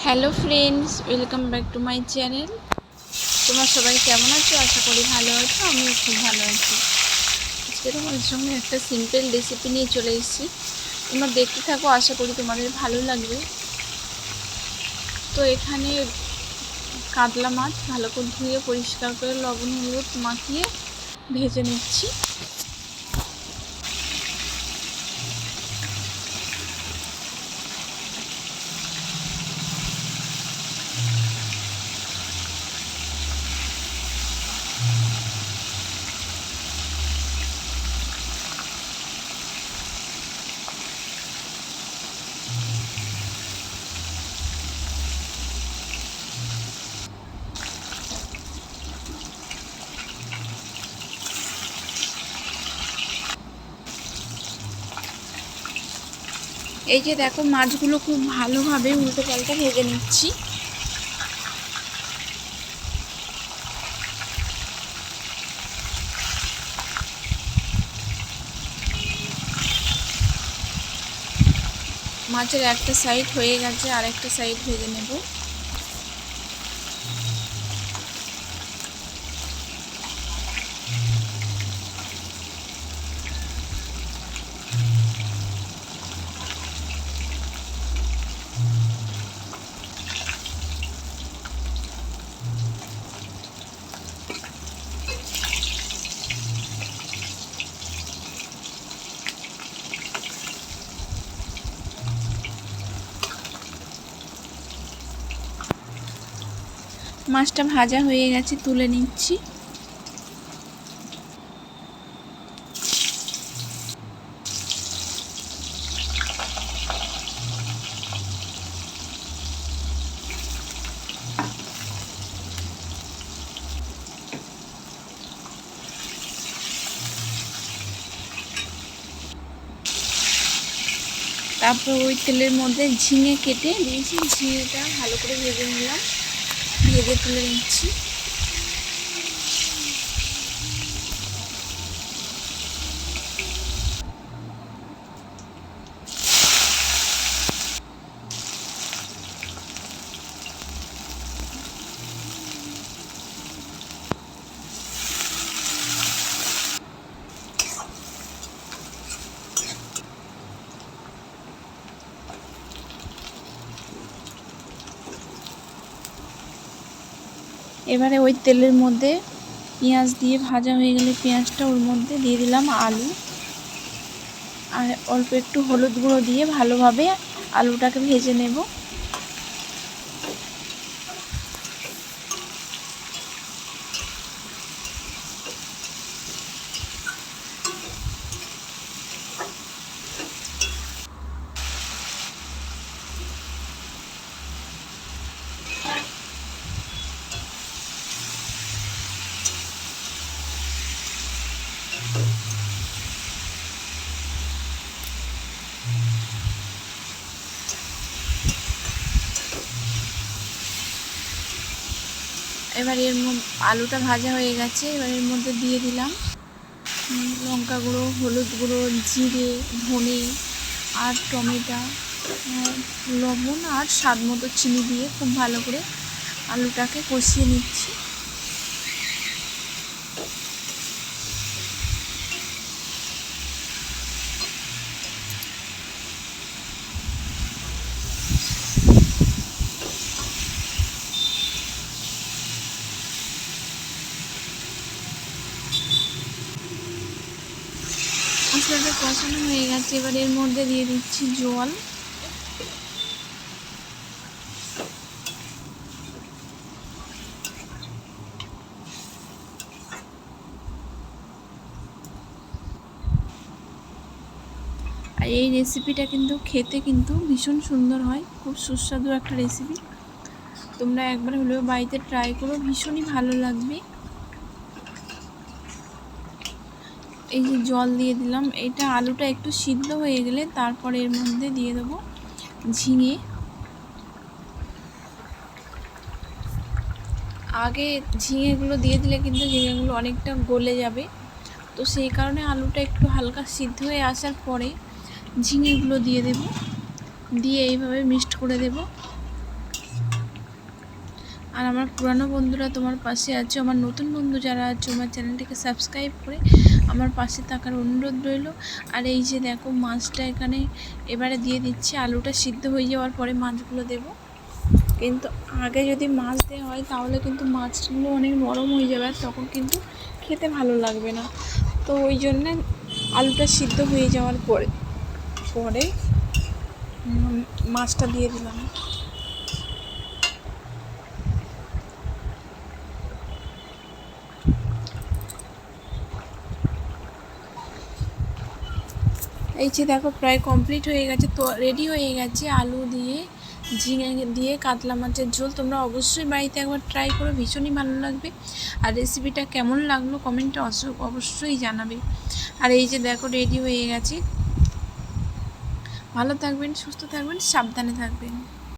Hello friends, welcome back to my channel. তোমরা সবাই কেমন আছো? আশা করি ভালো আছো। আমিও খুব ভালো আছি। আজকে তোমাদের সঙ্গে একটা সিম্পল রেসিপি নিয়ে চলে এসেছি। তোমরা দেখতে থাকো, আশা করি তোমাদের ভালো লাগবে। তো এখানে কাতলা মাছ ভালো করে ধুয়ে পরিষ্কার করে লবণ হলুদ মাখিয়ে ভেজে নিচ্ছি। এই যে দেখো, মাছগুলো খুব ভালোভাবে উল্টো পাল্টা ভেজে নিচ্ছি। মাছের একটা সাইড হয়ে গেছে, আর একটা সাইড ভেজে নেব। মাছটা ভাজা হয়ে গেছে, তুলে নিচ্ছি। তারপর ওই তেলের মধ্যে ঝিঙে কেটে দিয়েছি, ঝিঙেটা ভালো করে ভেজে নিলাম, ভেজে তুলে নিচ্ছি। এবারে ওই তেলের মধ্যে পেঁয়াজ দিয়ে ভাজা হয়ে গেলে পেঁয়াজটা ওর মধ্যে দিয়ে দিলাম আলু, আর অল্প একটু হলুদ গুঁড়ো দিয়ে ভালোভাবে আলুটাকে ভেজে নেব। এবার আলুটা ভাজা হয়ে গেছে, এবার এর মধ্যে দিয়ে দিলাম লঙ্কা গুঁড়ো, হলুদ গুঁড়ো, জিরে, ধনে আর টমেটো, লবণ আর স্বাদ মতো চিনি দিয়ে খুব ভালো করে আলুটাকে কষিয়ে নিচ্ছি। মশলাটা কষানো হয়ে গেছে, এবার এর মধ্যে দিয়ে দিচ্ছি জল। আর এই রেসিপিটা কিন্তু খেতে কিন্তু ভীষণ সুন্দর হয়, খুব সুস্বাদু একটা রেসিপি। তোমরা একবার হলেও বাড়িতে ট্রাই করো, ভীষণই ভালো লাগবে। এই যে জল দিয়ে দিলাম, এটা আলুটা একটু সিদ্ধ হয়ে গেলে তারপর এর মধ্যে দিয়ে দেবো ঝিঙে। আগে ঝিঙেগুলো দিয়ে দিলে কিন্তু ঝিঙেগুলো অনেকটা গলে যাবে, তো সেই কারণে আলুটা একটু হালকা সিদ্ধ হয়ে আসার পরে ঝিঙেগুলো দিয়ে দেব, দিয়ে এইভাবে মিক্সড করে দেব। আর আমার পুরানো বন্ধুরা তোমার পাশে আছো, আমার নতুন বন্ধু যারা আছো আমার চ্যানেলটিকে সাবস্ক্রাইব করে আমার পাশে থাকার অনুরোধ রইল। আর এই যে দেখো মাছটা এখানে এবারে দিয়ে দিচ্ছি, আলুটা সিদ্ধ হয়ে যাওয়ার পরে মাছগুলো দেবো। কিন্তু আগে যদি মাছ দেওয়া হয় তাহলে কিন্তু মাছগুলো অনেক নরম হয়ে যাবে, আর তখন কিন্তু খেতে ভালো লাগবে না। তো ওই জন্যে আলুটা সিদ্ধ হয়ে যাওয়ার পরে পরে মাছটা দিয়ে দিলাম। এই যে দেখো প্রায় কমপ্লিট হয়ে গেছে, তো রেডি হয়ে গেছে আলু দিয়ে ঝিঙে দিয়ে কাতলা মাছের ঝোল। তোমরা অবশ্যই বাড়িতে একবার ট্রাই করো, ভীষণই ভালো লাগবে। আর রেসিপিটা কেমন লাগলো কমেন্টে অবশ্যই জানাবে। আর এই যে দেখো রেডি হয়ে গেছে। ভালো থাকবেন, সুস্থ থাকবেন, সাবধানে থাকবেন।